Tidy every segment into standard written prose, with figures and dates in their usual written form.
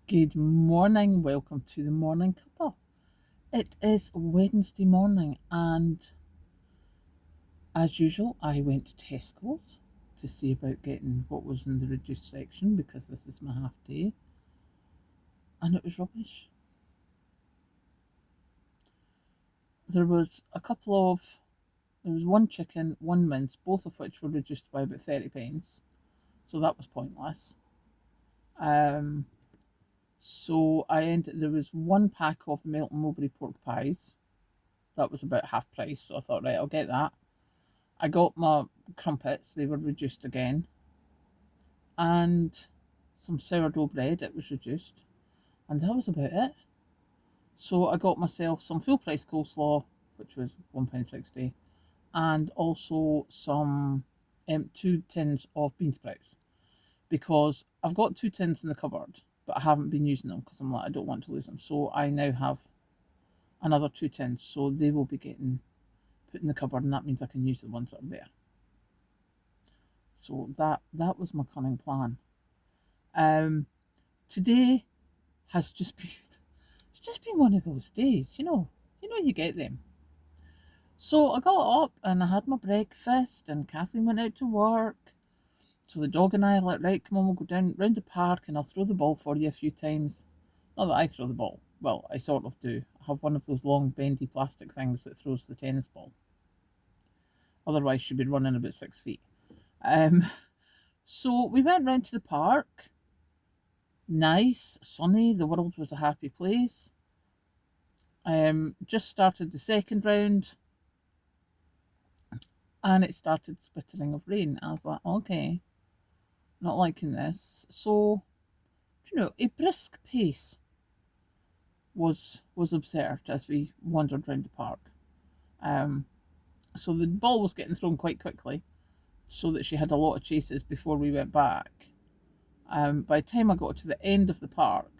Good morning, welcome to the morning cuppa. It is Wednesday morning, and as usual, I went to Tesco's to see about getting what was in the reduced section because this is my half day, and it was rubbish. There was there was one chicken, one mince, both of which were reduced by about 30 pence, so that was pointless. Um, there was one pack of the Melton Mowbray pork pies, that was about half price, so I thought, right, I'll get that. I got my crumpets, they were reduced again, and some sourdough bread, it was reduced, and that was about it. So I got myself some full price coleslaw, which was £1.60, and also some 2 tins of bean sprouts because I've got 2 tins in the cupboard, but I haven't been using them because I'm like, I don't want to lose them. So I now have another 2 tins, so they will be getting put in the cupboard, and that means I can use the ones that are there. So that was my cunning plan. Um, Today has just been it's just been one of those days, you get them. So I got up and I had my breakfast, and Kathleen went out to work. So the dog and I are like, right, come on, we'll go down round the park and I'll throw the ball for you a few times. Not that I throw the ball. Well, I sort of do. I have one of those long bendy plastic things that throws the tennis ball. Otherwise, she'd be running about 6 feet. Um, so we went round to the park. Nice, sunny, the world was a happy place. Just started the second round, and it started spittering of rain. I was like, okay, not liking this. So, a brisk pace was observed as we wandered round the park. Um, so the ball was getting thrown quite quickly, so that she had a lot of chases before we went back. By the time I got to the end of the park,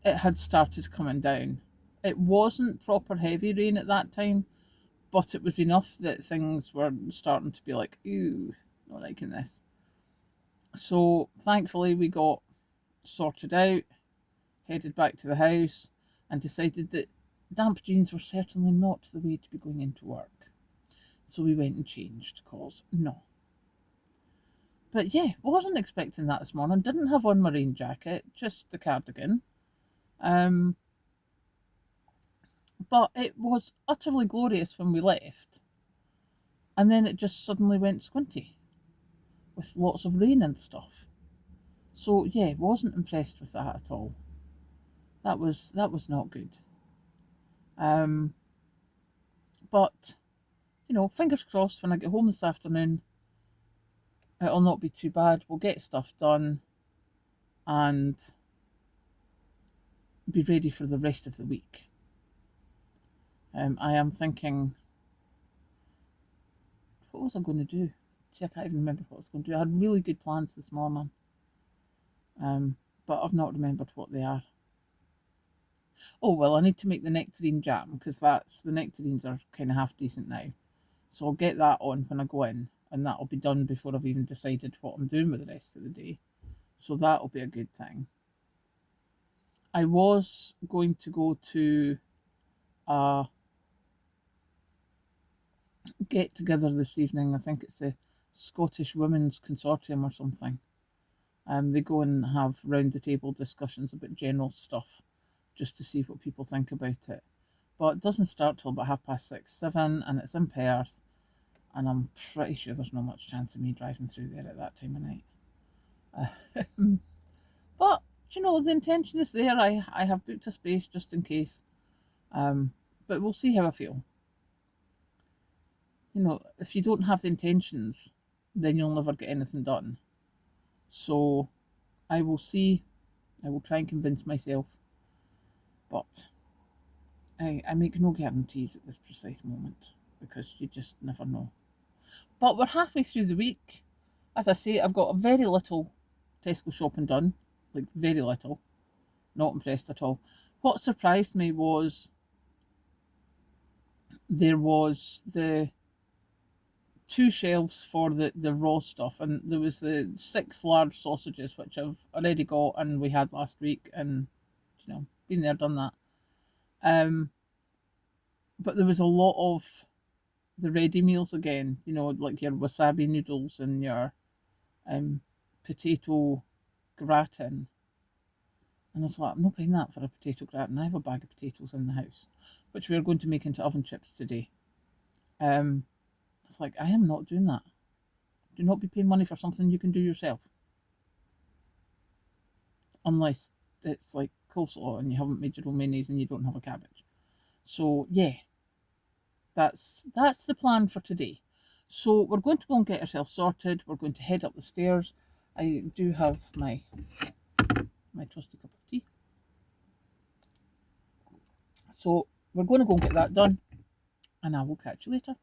it had started coming down. It wasn't proper heavy rain at that time, but it was enough that things were starting to be like, ooh, not liking this. So thankfully, we got sorted out, headed back to the house, and decided that damp jeans were certainly not the way to be going into work. So we went and changed, because no. But yeah, wasn't expecting that this morning. Didn't have on my rain jacket, just the cardigan. Um, but it was utterly glorious when we left. And then it just suddenly went squinty with lots of rain and stuff. So yeah, wasn't impressed with that at all. That was not good. Um, but fingers crossed when I get home this afternoon, it'll not be too bad. We'll get stuff done and be ready for the rest of the week. I am thinking, what was I going to do? See, I can't even remember what I was going to do. I had really good plans this morning, but I've not remembered what they are. Oh well, I need to make the nectarine jam because the nectarines are kind of half decent now. So I'll get that on when I go in, and that'll be done before I've even decided what I'm doing with the rest of the day. So that'll be a good thing. I was going to go to a get together this evening. I think it's a Scottish Women's Consortium or something. They go and have round the table discussions about general stuff just to see what people think about it. But it doesn't start till about 6:30, 7, and it's in Perth. And I'm pretty sure there's not much chance of me driving through there at that time of night. But the intention is there. I have booked a space just in case. But we'll see how I feel. If you don't have the intentions, then you'll never get anything done. So I will see. I will try and convince myself. But I make no guarantees at this precise moment because you just never know. But we're halfway through the week. As I say, I've got very little Tesco shopping done. Like, very little. Not impressed at all. What surprised me was there was the 2 shelves for the raw stuff, and there was the 6 large sausages which I've already got and we had last week, and been there, done that. But there was a lot of the ready meals again, like your wasabi noodles and your potato gratin. And I was like, I'm not paying that for a potato gratin. I have a bag of potatoes in the house, which we are going to make into oven chips today. It's like, I am not doing that. Do not be paying money for something you can do yourself. Unless it's like coleslaw and you haven't made your own mayonnaise and you don't have a cabbage. So yeah, that's the plan for today. So we're going to go and get ourselves sorted. We're going to head up the stairs. I do have my trusty cup of tea. So we're going to go and get that done, and I will catch you later.